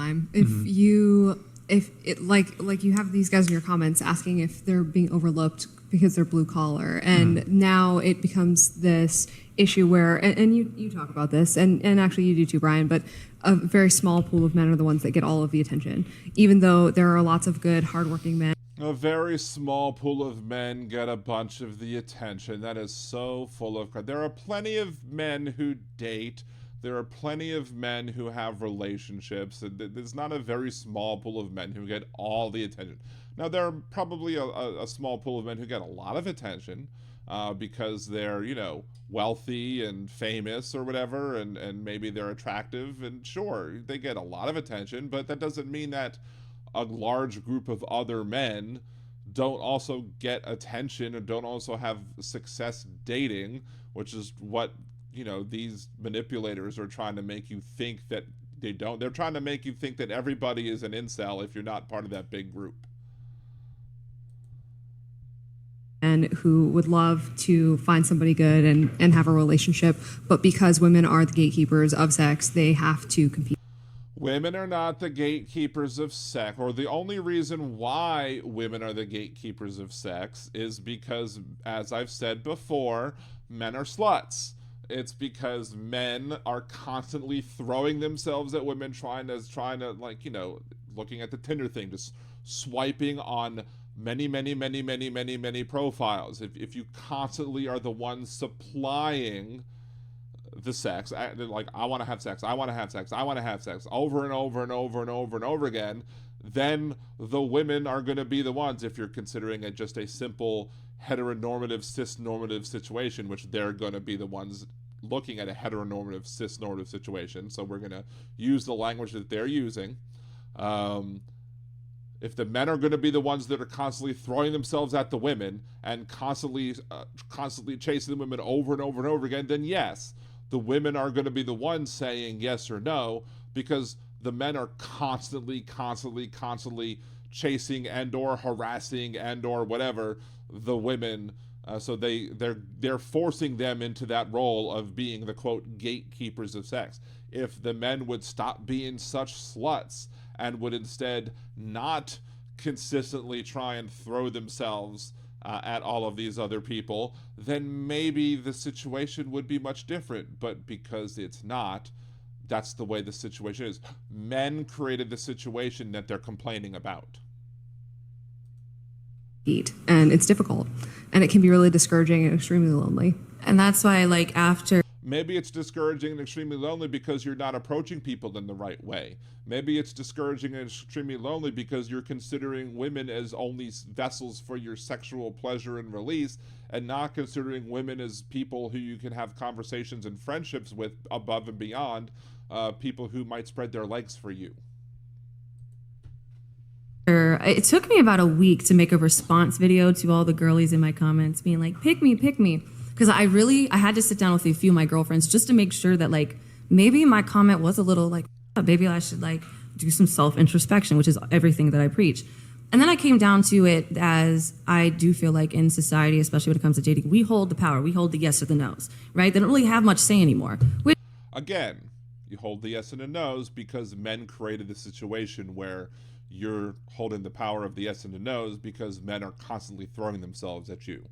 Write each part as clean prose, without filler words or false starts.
time. If it like you have these guys in your comments asking if they're being overlooked because they're blue collar, and now it becomes this issue where, and you talk about this, and actually you do too, Brian, but a very small pool of men are the ones that get all of the attention, even though there are lots of good, hardworking men. A very small pool of men get a bunch of the attention. That is so full of crap. There are plenty of men who date. There are plenty of men who have relationships. There's not a very small pool of men who get all the attention. Now, there are probably a small pool of men who get a lot of attention because they're, wealthy and famous or whatever, and maybe they're attractive, and sure, they get a lot of attention, but that doesn't mean that a large group of other men don't also get attention and don't also have success dating, which is what, these manipulators are trying to make you think that they don't. They're trying to make you think that everybody is an incel if you're not part of that big group. And who would love to find somebody good and have a relationship, but because women are the gatekeepers of sex, they have to compete. Women are not the gatekeepers of sex, or the only reason why women are the gatekeepers of sex is because, as I've said before, men are sluts. It's because men are constantly throwing themselves at women, trying to looking at the Tinder thing, just swiping on many profiles. If you constantly are the one supplying the sex, like, I want to have sex, I want to have sex, I want to have sex, over and over and over and over and over again, then the women are going to be the ones, if you're considering it just a simple heteronormative, cis-normative situation, which they're going to be the ones looking at a heteronormative, cis-normative situation, so we're going to use the language that they're using. If the men are going to be the ones that are constantly throwing themselves at the women and constantly chasing the women over and over and over again, then yes, the women are going to be the ones saying yes or no, because the men are constantly chasing and or harassing and or whatever the women. So they're forcing them into that role of being the, quote, gatekeepers of sex. If the men would stop being such sluts and would instead not consistently try and throw themselves at all of these other people, then maybe the situation would be much different. But because it's not, that's the way the situation is. Men created the situation that they're complaining about. And it's difficult, and it can be really discouraging and extremely lonely. And that's why, after... Maybe it's discouraging and extremely lonely because you're not approaching people in the right way. Maybe it's discouraging and extremely lonely because you're considering women as only vessels for your sexual pleasure and release, and not considering women as people who you can have conversations and friendships with above and beyond, people who might spread their legs for you. It took me about a week to make a response video to all the girlies in my comments being like, pick me. Because I had to sit down with a few of my girlfriends just to make sure that maybe my comment was a little maybe I should do some self-introspection, which is everything that I preach. And then I came down to it as I do feel like in society, especially when it comes to dating, we hold the power. We hold the yes or the no's, right? They don't really have much say anymore. Again, you hold the yes and the no's because men created the situation where you're holding the power of the yes and the no's because men are constantly throwing themselves at you.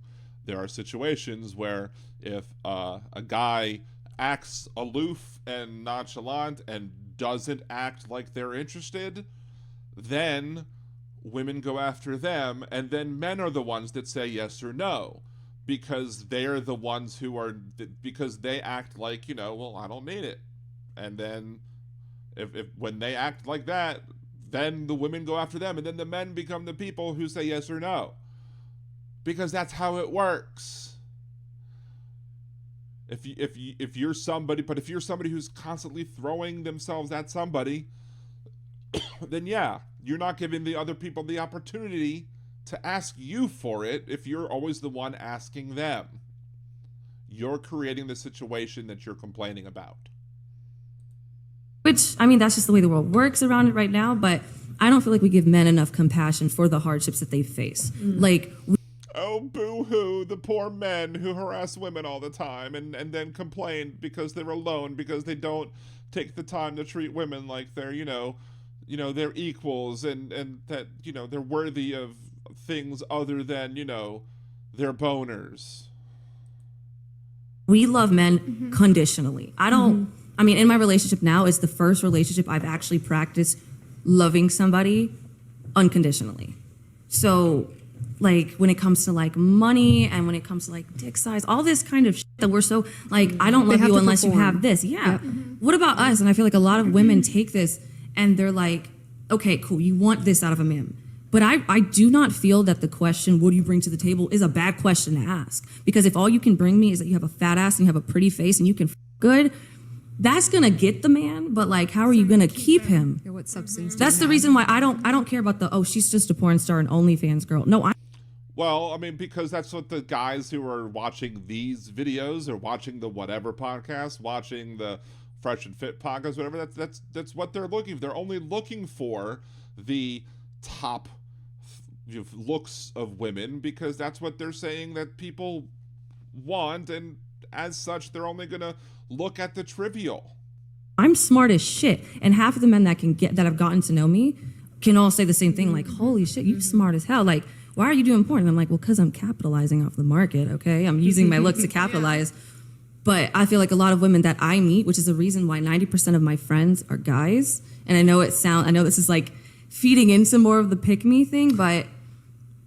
There are situations where if a guy acts aloof and nonchalant and doesn't act like they're interested, then women go after them, and then men are the ones that say yes or no, because they're the ones because they act like, well, I don't need it. And then if when they act like that, then the women go after them, and then the men become the people who say yes or no. Because that's how it works. If you're somebody who's constantly throwing themselves at somebody, then yeah, you're not giving the other people the opportunity to ask you for it if you're always the one asking them. You're creating the situation that you're complaining about. Which, that's just the way the world works around it right now, but I don't feel like we give men enough compassion for the hardships that they face. Oh, boo-hoo, the poor men who harass women all the time and then complain because they're alone, because they don't take the time to treat women like they're, you know, they're equals and that, you know, they're worthy of things other than, you know, their boners. We love men conditionally. I mean, in my relationship now, it's the first relationship I've actually practiced loving somebody unconditionally. So, like, when it comes to, like, money and when it comes to, like, dick size, all this kind of shit that we're so, like, I don't love you unless you have this. Yeah. Yep. What about us? And I feel like a lot of women take this and they're like, okay, cool, you want this out of a man. But I do not feel that the question, what do you bring to the table, is a bad question to ask. Because if all you can bring me is that you have a fat ass and you have a pretty face and you can good, that's gonna get the man, but like, how are you gonna keep him? Yeah, what substance? That's the reason why I don't care about the, oh, she's just a porn star and OnlyFans girl. No, Well, I mean, because that's what the guys who are watching these videos or watching the whatever podcast, watching the Fresh and Fit podcast, whatever, that's what they're looking for. They're only looking for the top looks of women because that's what they're saying that people want, and as such, they're only gonna look at the trivial. I'm smart as shit, and half of the men that have gotten to know me can all say the same thing, like, holy shit, you smart as hell. Like, why are you doing porn? And I'm like, well, because I'm capitalizing off the market, okay? I'm using my looks to capitalize. Yeah. But I feel like a lot of women that I meet, which is the reason why 90% of my friends are guys, and I know this is like feeding into more of the pick-me thing, but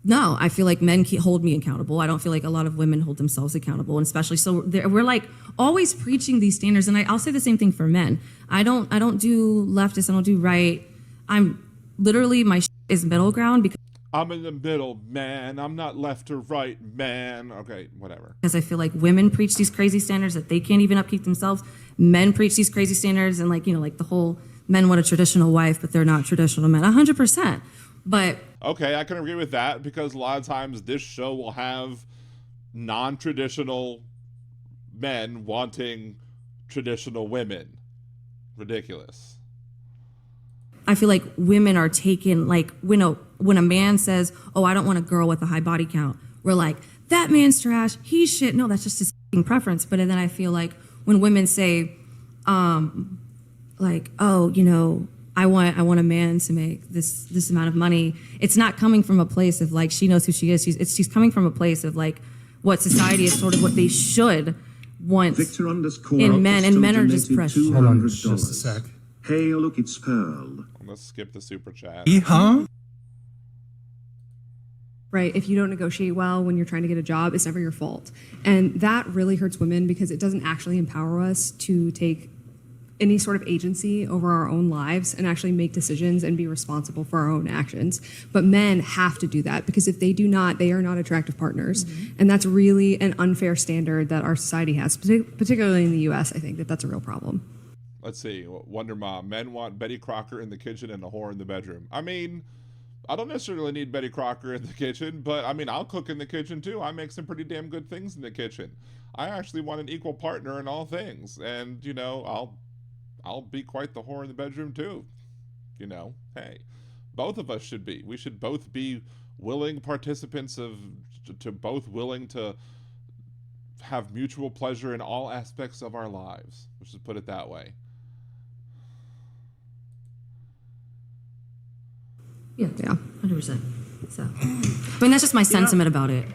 no, I feel like men hold me accountable. I don't feel like a lot of women hold themselves accountable, and especially so we're like always preaching these standards. And I'll say the same thing for men. I don't do leftist. I don't do right. I'm literally, my is middle ground because I'm in the middle, man. I'm not left or right, man. Okay, whatever. Because I feel like women preach these crazy standards that they can't even upkeep themselves. Men preach these crazy standards, and like, you know, like the whole men want a traditional wife, but they're not traditional men. 100%. But okay, I can agree with that because a lot of times this show will have non-traditional men wanting traditional women. Ridiculous. I feel like women are taken, like when a man says, oh, I don't want a girl with a high body count, we're like, that man's trash, he's shit. No, that's just his preference. But then I feel like when women say, like, oh, you know, I want a man to make this amount of money. It's not coming from a place of like she knows who she is. She's coming from a place of like what society is sort of what they should want in men, and men are just precious. Hold on, just a sec. Hey, look, it's Pearl. Let's skip the super chat. Huh? Right, if you don't negotiate well when you're trying to get a job, it's never your fault. And that really hurts women because it doesn't actually empower us to take any sort of agency over our own lives and actually make decisions and be responsible for our own actions. But men have to do that because if they do not, they are not attractive partners. Mm-hmm. And that's really an unfair standard that our society has, particularly in the US. I think that's a real problem. Let's see, Wonder Mom, men want Betty Crocker in the kitchen and a whore in the bedroom. I mean, I don't necessarily need Betty Crocker in the kitchen, but I mean, I'll cook in the kitchen too. I make some pretty damn good things in the kitchen. I actually want an equal partner in all things. And, you know, I'll be quite the whore in the bedroom too. You know, hey, both of us should be. We should both be willing participants to both willing to have mutual pleasure in all aspects of our lives. Let's just put it that way. Yeah, 100%. So, I mean, that's just my sentiment about it.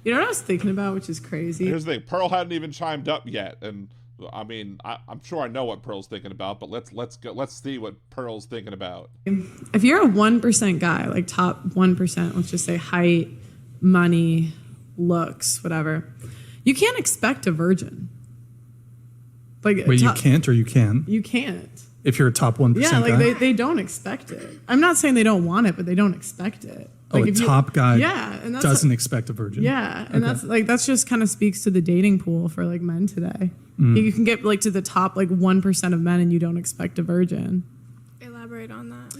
You know what I was thinking about, which is crazy? Here's the thing. Pearl hadn't even chimed up yet, and I mean, I'm sure I know what Pearl's thinking about, but let's see what Pearl's thinking about. If you're a 1% guy, like top 1%, let's just say height, money, looks, whatever, you can't expect a virgin. Like, wait, you can't or you can? You can't. If you're a top 1% yeah, like guy? they don't expect it. I'm not saying they don't want it, but they don't expect it. Like a top guy and doesn't expect a virgin. Yeah, and that's just kind of speaks to the dating pool for like men today. You can get like to the top like 1% of men and you don't expect a virgin. Elaborate on that.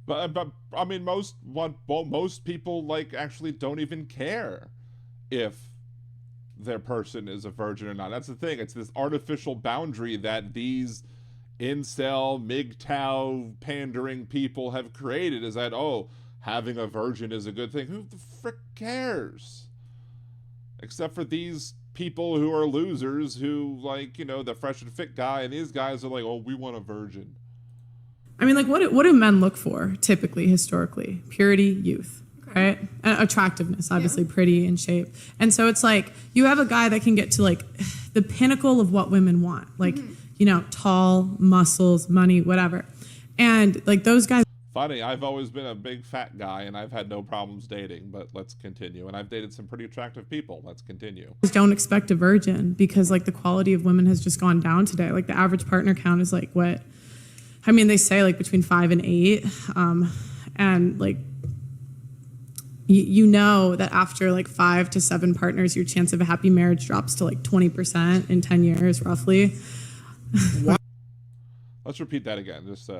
But I mean, most people like actually don't even care if their person is a virgin or not. That's the thing. It's this artificial boundary that these incel, MGTOW pandering people have created, is that, oh, having a virgin is a good thing. Who the frick cares? Except for these people who are losers who, like, you know, the Fresh and Fit guy, and these guys are like, oh, we want a virgin. I mean, like, what do men look for typically, historically? Purity, youth, right? Attractiveness, obviously, pretty in shape. And so it's like you have a guy that can get to like the pinnacle of what women want, like, you know, tall, muscles, money, whatever. And like those guys. Funny, I've always been a big fat guy and I've had no problems dating, but let's continue. And I've dated some pretty attractive people. Let's continue. Don't expect a virgin because like the quality of women has just gone down today. Like the average partner count is like what? I mean, they say like between 5 and 8. And like, you know that after like 5 to 7 partners, your chance of a happy marriage drops to like 20% in 10 years, roughly. Let's repeat that again. Just,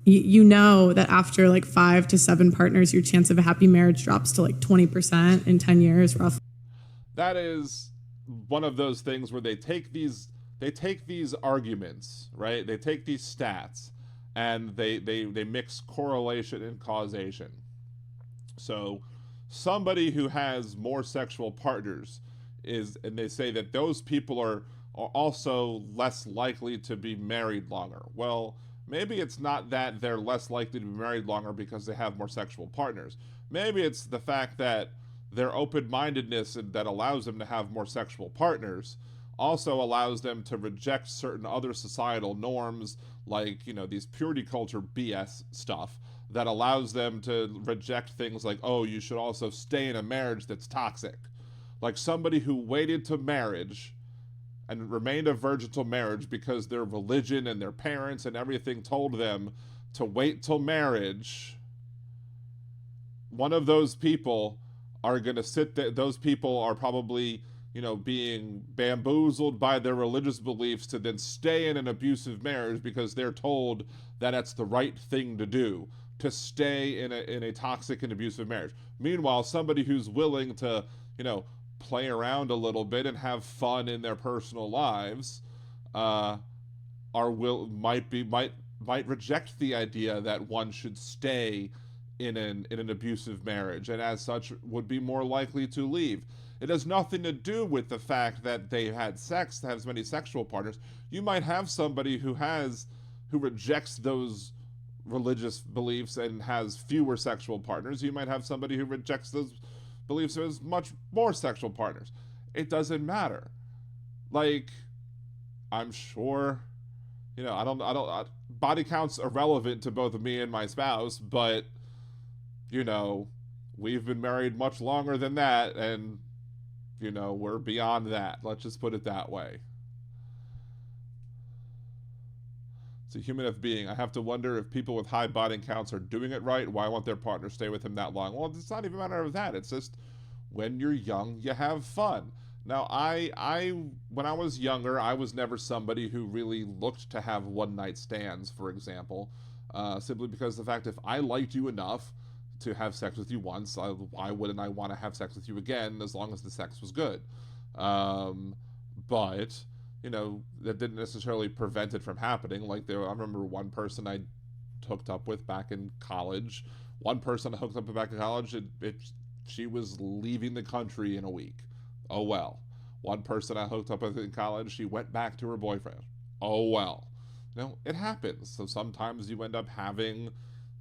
you know that after like 5 to 7 partners, your chance of a happy marriage drops to like 20% in 10 years, roughly. That is one of those things where they take these arguments, right? They take these stats and they mix correlation and causation. So somebody who has more sexual partners and they say that those people are also less likely to be married longer. Well, maybe it's not that they're less likely to be married longer because they have more sexual partners. Maybe it's the fact that their open-mindedness that allows them to have more sexual partners also allows them to reject certain other societal norms, like, you know, these purity culture BS stuff that allows them to reject things like, oh, you should also stay in a marriage that's toxic. Like somebody who waited to marriage and remained a virgin till marriage because their religion and their parents and everything told them to wait till marriage, one of those people are going to sit there. Those people are probably, you know, being bamboozled by their religious beliefs to then stay in an abusive marriage because they're told that that's the right thing to do, to stay in a toxic and abusive marriage. Meanwhile, somebody who's willing to, you know, play around a little bit and have fun in their personal lives, might reject the idea that one should stay in an abusive marriage, and as such would be more likely to leave. It has nothing to do with the fact that they had sex, have as many sexual partners. You might have somebody who rejects those religious beliefs and has fewer sexual partners. You might have somebody who rejects those beliefs and has much more sexual partners. It doesn't matter. Like, I'm sure, you know, body count's irrelevant to both me and my spouse, but, you know, we've been married much longer than that, and, you know, we're beyond that. Let's just put it that way. It's a human of being. I have to wonder if people with high body counts are doing it right. Why won't their partner stay with him that long? Well, it's not even a matter of that. It's just when you're young, you have fun. Now, when I was younger, I was never somebody who really looked to have one-night stands, for example, simply because the fact if I liked you enough to have sex with you once, why wouldn't I want to have sex with you again as long as the sex was good? But, you know, that didn't necessarily prevent it from happening. Like, I remember one person I hooked up with back in college. She was leaving the country in a week. Oh well. One person I hooked up with in college, she went back to her boyfriend. Oh well. You know, it happens. So sometimes you end up having,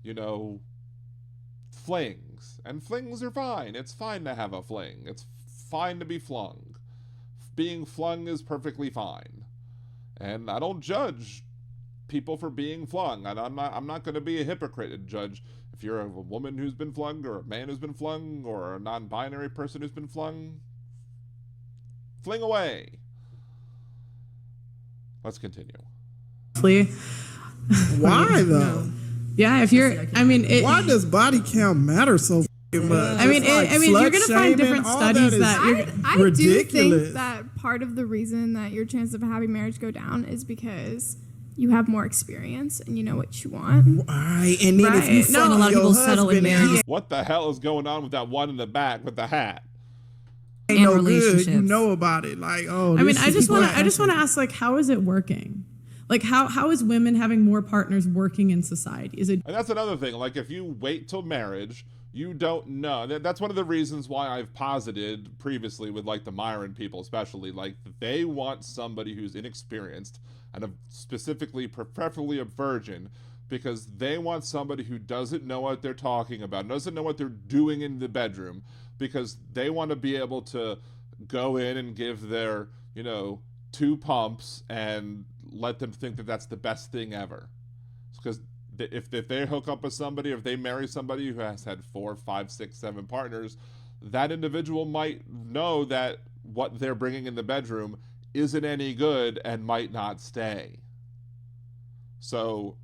you know, flings. And flings are fine. It's fine to have a fling. It's fine to be flung. Being flung is perfectly fine. And I don't judge people for being flung. And I'm not going to be a hypocrite and judge if you're a woman who's been flung or a man who's been flung or a non-binary person who's been flung. Fling away. Let's continue. Why though? Yeah, if you're, I mean, why does body count matter so much? I mean, you're gonna find different studies that I ridiculous. do think that part of the reason that your chance of a happy marriage go down is because you have more experience and you know what you want. Right, and then if you No, a lot of people settle in marriage. What the hell is going on with that one in the back with the hat? ain't no good, relationships. you know about it. Like, oh, I mean, I just want to ask, like, how is it working? Like, how is women having more partners working in society? Is it? And that's another thing. Like, if you wait till marriage, you don't know. That's one of the reasons why I've posited previously with, like, the Myron people especially. Like, they want somebody who's inexperienced and specifically, preferably a virgin, because they want somebody who doesn't know what they're talking about, doesn't know what they're doing in the bedroom, because they want to be able to go in and give their, 2 pumps and let them think that that's the best thing ever. Because if they hook up with somebody, if they marry somebody who has had 4, 5, 6, 7 partners, that individual might know that what they're bringing in the bedroom isn't any good and might not stay. So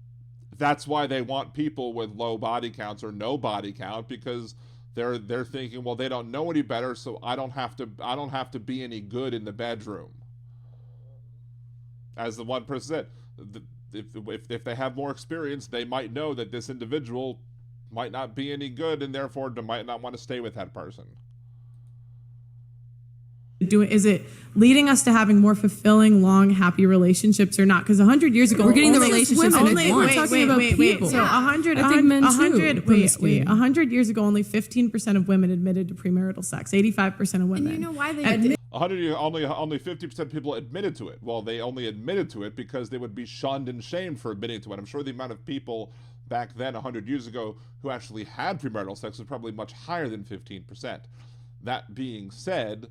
that's why they want people with low body counts or no body count, because they're thinking, well, they don't know any better, so I don't have to be any good in the bedroom. As the one person said, if they have more experience, they might know that this individual might not be any good, and therefore they might not want to stay with that person. Is it leading us to having more fulfilling, long, happy relationships or not? Because 100 years ago, We're getting the only- relationships only- in wait, advance. wait, We're talking wait, about wait, wait. people. So Yeah. 100, I think men too, 100, wait, promiscuity. 100 years ago, only 15% of women admitted to premarital sex. 85% of women. And you know why they admit 100 years, only 50% of people admitted to it. Well, they only admitted to it because they would be shunned and shamed for admitting to it. I'm sure the amount of people back then, 100 years ago, who actually had premarital sex was probably much higher than 15%. That being said,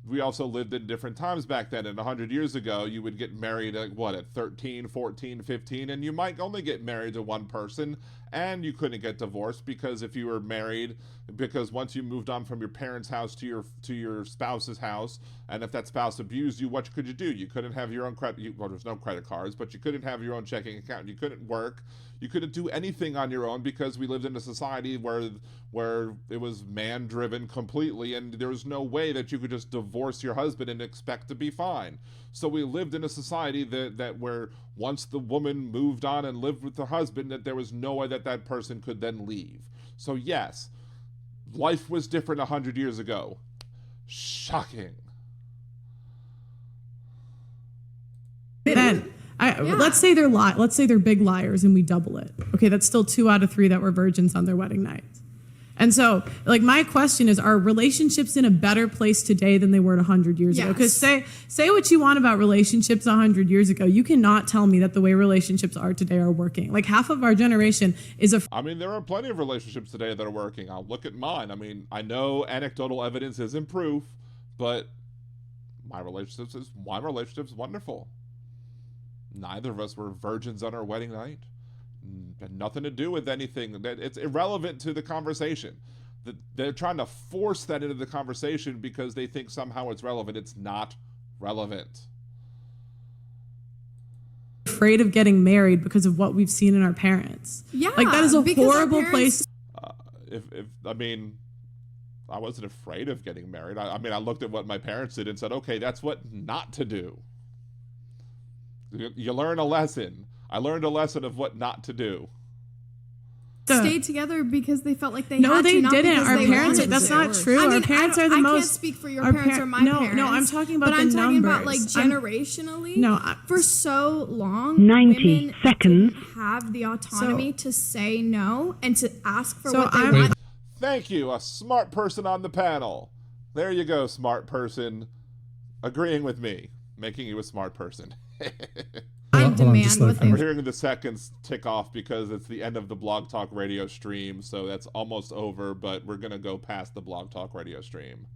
we also lived in different times back then. And 100 years ago, you would get married at 13, 14, 15, and you might only get married to one person, and you couldn't get divorced, because if you were married, because once you moved on from your parents' house to your spouse's house, and if that spouse abused you, what could you do? You couldn't have your own credit. Well, there's no credit cards, but you couldn't have your own checking account. You couldn't work. You couldn't do anything on your own, because we lived in a society where it was man-driven completely, and there was no way that you could just divorce your husband and expect to be fine. So we lived in a society that where once the woman moved on and lived with her husband, that there was no way that person could then leave. So yes, life was different 100 years ago. Shocking. then let's say they're let's say they're big liars and we double it. Okay, that's still 2 out of 3 that were virgins on their wedding night. And so, my question is, are relationships in a better place today than they were 100 years ago? Because say what you want about relationships 100 years ago, you cannot tell me that the way relationships are today are working. Like, half of our generation is there are plenty of relationships today that are working. I'll look at mine. I know anecdotal evidence isn't proof, but my relationship's wonderful. Neither of us were virgins on our wedding night. Had nothing to do with anything. It's irrelevant to the conversation. They're trying to force that into the conversation because they think somehow it's relevant. It's not relevant. afraid of getting married because of what we've seen in our parents. Yeah, like that is a because our horrible parents- place. I wasn't afraid of getting married. I looked at what my parents did and said, okay, that's what not to do. You learn a lesson. I learned a lesson of what not to do. Stayed together because they felt like they No, had to. they not didn't. because Our they parents. wanted That's to. not true. I mean, Our parents are the I most. can't speak for your our parents or my no, parents. No, I'm talking about but the I'm talking numbers. about like generationally. No, for so long, 90 women seconds. didn't have the autonomy to say no and to ask for So what they I'm- want. Thank you, a smart person on the panel. There you go, smart person. Agreeing with me, making you a smart person. I Hold on, just demand let what they We're want. hearing the seconds tick off because it's the end of the Blog Talk Radio stream, so that's almost over, but we're going to go past the Blog Talk Radio stream.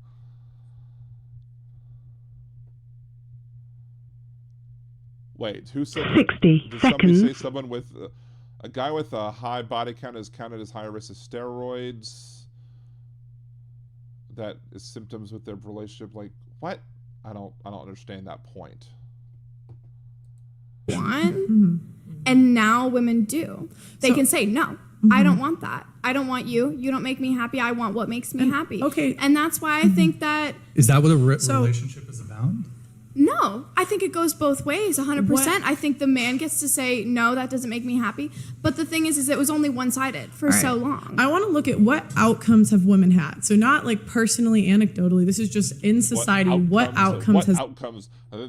Wait, who said... 60 Did somebody say seconds. someone with... a guy with a high body count is counted as high risk of steroids? That is symptoms with their relationship? Like, what? I don't understand that point. And now women do. They can say no. I don't want that. I don't want you. You don't make me happy. I want what makes me happy. okay. And that's why I think that Is that what a relationship is about? no, I think it goes both ways 100%. What? I think the man gets to say no, that doesn't make me happy. But the thing is it was only one-sided for so long. I want to look at what outcomes have women had. So not like personally, anecdotally. This is just in society. What outcomes has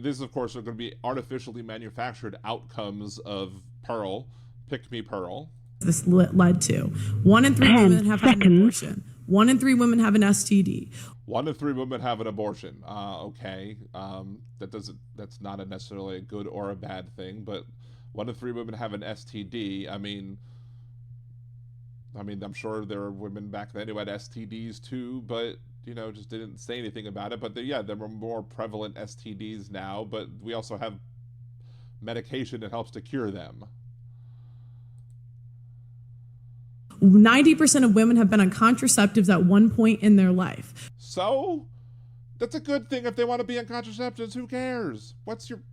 These, of course, are going to be artificially manufactured outcomes of Pearl, Pick Me Pearl. this led to? 1 in 3 10 women have had an seconds. abortion. 1 in 3 women have an STD. 1 in 3 women have an abortion. Okay, that's not necessarily a good or a bad thing, but 1 in 3 women have an STD. I mean, I'm sure there are women back then who had STDs too, but just didn't say anything about it. But there were more prevalent STDs now, but we also have medication that helps to cure them. 90% of women have been on contraceptives at one point in their life. So that's a good thing if they want to be on contraceptives. Who cares?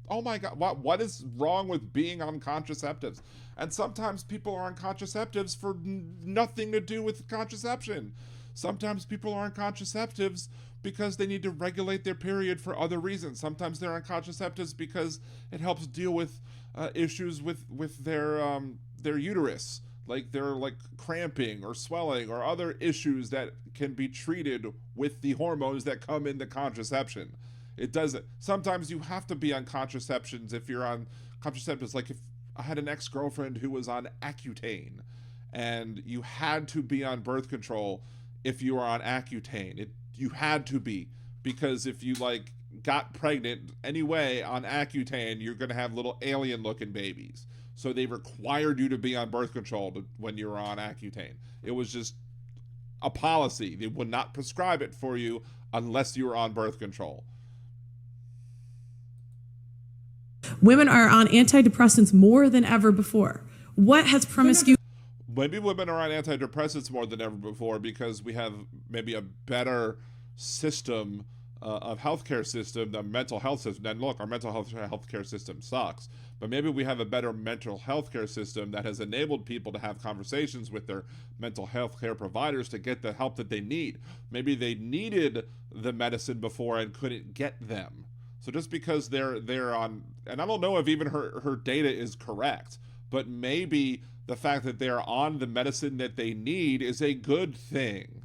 Oh my God, what is wrong with being on contraceptives? And sometimes people are on contraceptives for nothing to do with contraception. Sometimes people are on contraceptives because they need to regulate their period for other reasons. Sometimes they're on contraceptives because it helps deal with issues with their uterus. Like they're cramping or swelling or other issues that can be treated with the hormones that come in the contraception. It doesn't. Sometimes you have to be on contraceptions if you're on contraceptives. Like if I had an ex-girlfriend who was on Accutane, and you had to be on birth control if you were on Accutane. You had to be, because if you got pregnant anyway on Accutane, you're gonna have little alien-looking babies. So they required you to be on birth control when you were on Accutane. It was just a policy. They would not prescribe it for you unless you were on birth control. Women are on antidepressants more than ever before. What has promiscuity? Maybe women are on antidepressants more than ever before because we have maybe a better system of healthcare system, the mental health system. And look, our mental healthcare system sucks, but maybe we have a better mental health care system that has enabled people to have conversations with their mental health care providers to get the help that they need. Maybe they needed the medicine before and couldn't get them. So just because they're on, and I don't know if even her data is correct, but maybe the fact that they're on the medicine that they need is a good thing.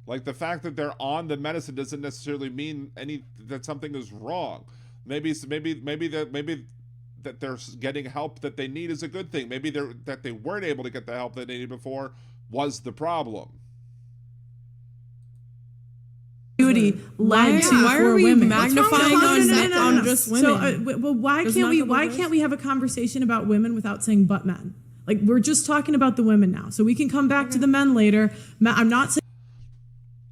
Like the fact that they're on the medicine doesn't necessarily mean that something is wrong. Maybe that they're getting help that they need is a good thing. Maybe that they weren't able to get the help that they needed before was the problem. Led to why for are we women. magnifying on just women? So, well, why can't we have a conversation about women without saying but men? Like we're just talking about the women now, so we can come back to the men later. I'm not saying.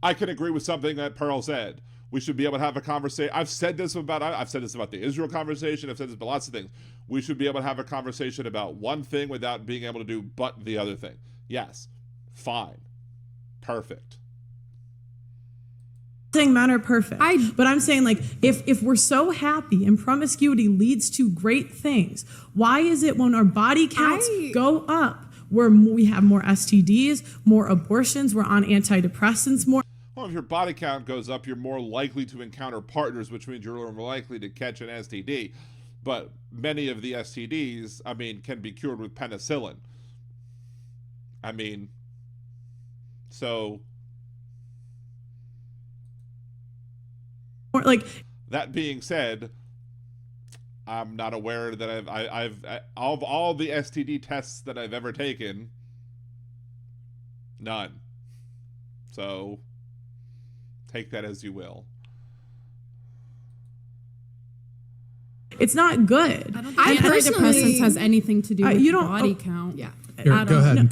I can agree with something that Pearl said. We should be able to have a conversation. I've said this about the Israel conversation. I've said this about lots of things. We should be able to have a conversation about one thing without being able to do but the other thing. Yes, fine, perfect. Saying men are perfect, but I'm saying if we're so happy and promiscuity leads to great things, why is it when our body counts go up, we have more STDs, more abortions, we're on antidepressants more? Well, if your body count goes up, you're more likely to encounter partners, which means you're more likely to catch an STD. But many of the STDs, can be cured with penicillin. So that being said, I'm not aware that I've of all the STD tests that I've ever taken, none. So take that as you will. It's not good. I don't think antidepressants has anything to do with body count. Yeah. Go ahead.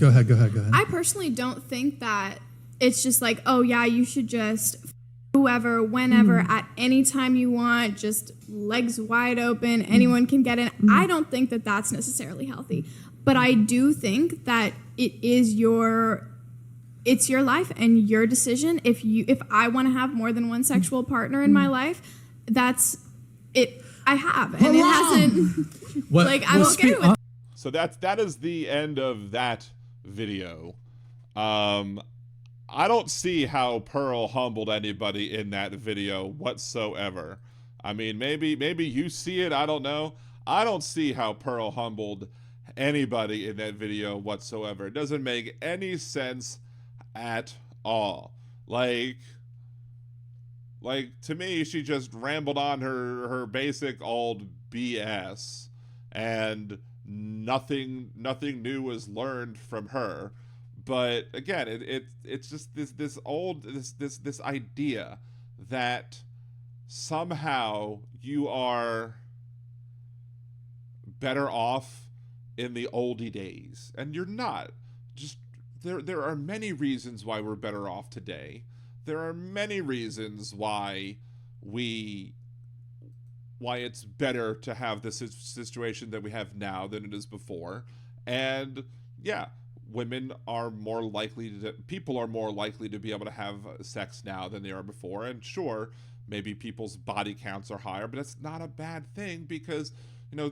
I personally don't think that it's just you should just whoever, whenever, at any time you want, just legs wide open, anyone can get in. I don't think that that's necessarily healthy, but I do think that it's your life and your decision. If I want to have more than one sexual partner in my life, that's it. I have, and it hasn't. I'm okay with. So that is the end of that video. I don't see how Pearl humbled anybody in that video whatsoever. Maybe you see it, I don't know. I don't see how Pearl humbled anybody in that video whatsoever. It doesn't make any sense at all. To me, she just rambled on her basic old BS, and nothing new was learned from her. But again, it's just this idea that somehow you are better off in the oldie days. And you're not. Just there are many reasons why we're better off today. There are many reasons why it's better to have this situation that we have now than it is before. And yeah, people are more likely to be able to have sex now than they are before. And sure, maybe people's body counts are higher, but that's not a bad thing, because and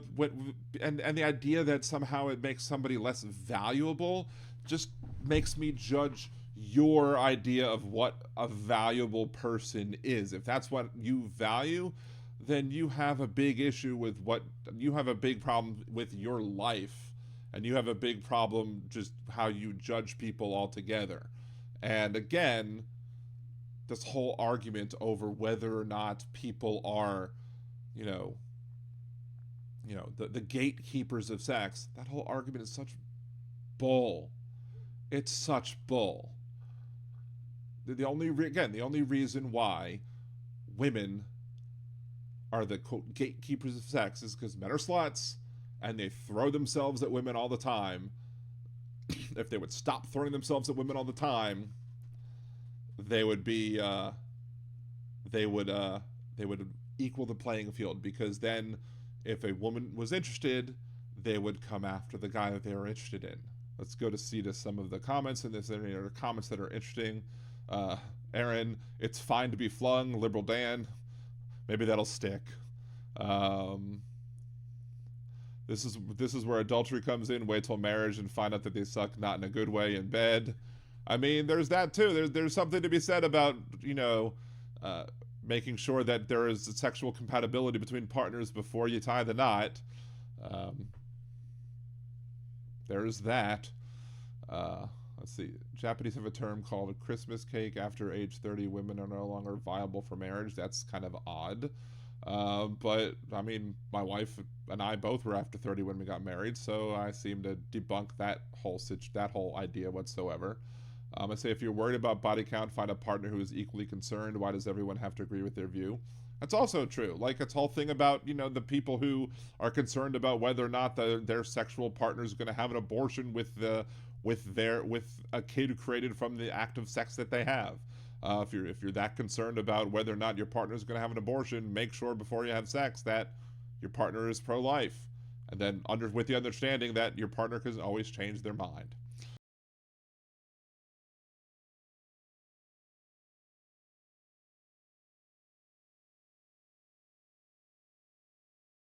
the idea that somehow it makes somebody less valuable just makes me judge your idea of what a valuable person is. If that's what you value, then you have a big issue with you have a big problem with your life, and you have a big problem just how you judge people altogether. And again, this whole argument over whether or not people are, the gatekeepers of sex, that whole argument is such bull. It's such bull. The only reason why women are the quote gatekeepers of sex is because men are sluts and they throw themselves at women all the time. If they would stop throwing themselves at women all the time, they would equal the playing field, because then if a woman was interested, they would come after the guy that they were interested in. Let's go to see some of the comments, and there's any other comments that are interesting. Aaron, it's fine to be flung. Liberal Dan, maybe that'll stick. This is where adultery comes in. Wait till marriage and find out that they suck, not in a good way, in bed. I mean, there's that too. There's something to be said about making sure that there is sexual compatibility between partners before you tie the knot. There's that. Let's see. Japanese have a term called a Christmas cake. After age 30, women are no longer viable for marriage. That's kind of odd. But, I mean, my wife and I both were after 30 when we got married, so I seem to debunk that whole idea whatsoever. I say if you're worried about body count, find a partner who is equally concerned. Why does everyone have to agree with their view? That's also true. Like, it's whole thing about, the people who are concerned about whether or not their sexual partner is going to have an abortion with a kid created from the act of sex that they have. If you're that concerned about whether or not your partner is going to have an abortion, make sure before you have sex that your partner is pro-life, and then with the understanding that your partner can always change their mind.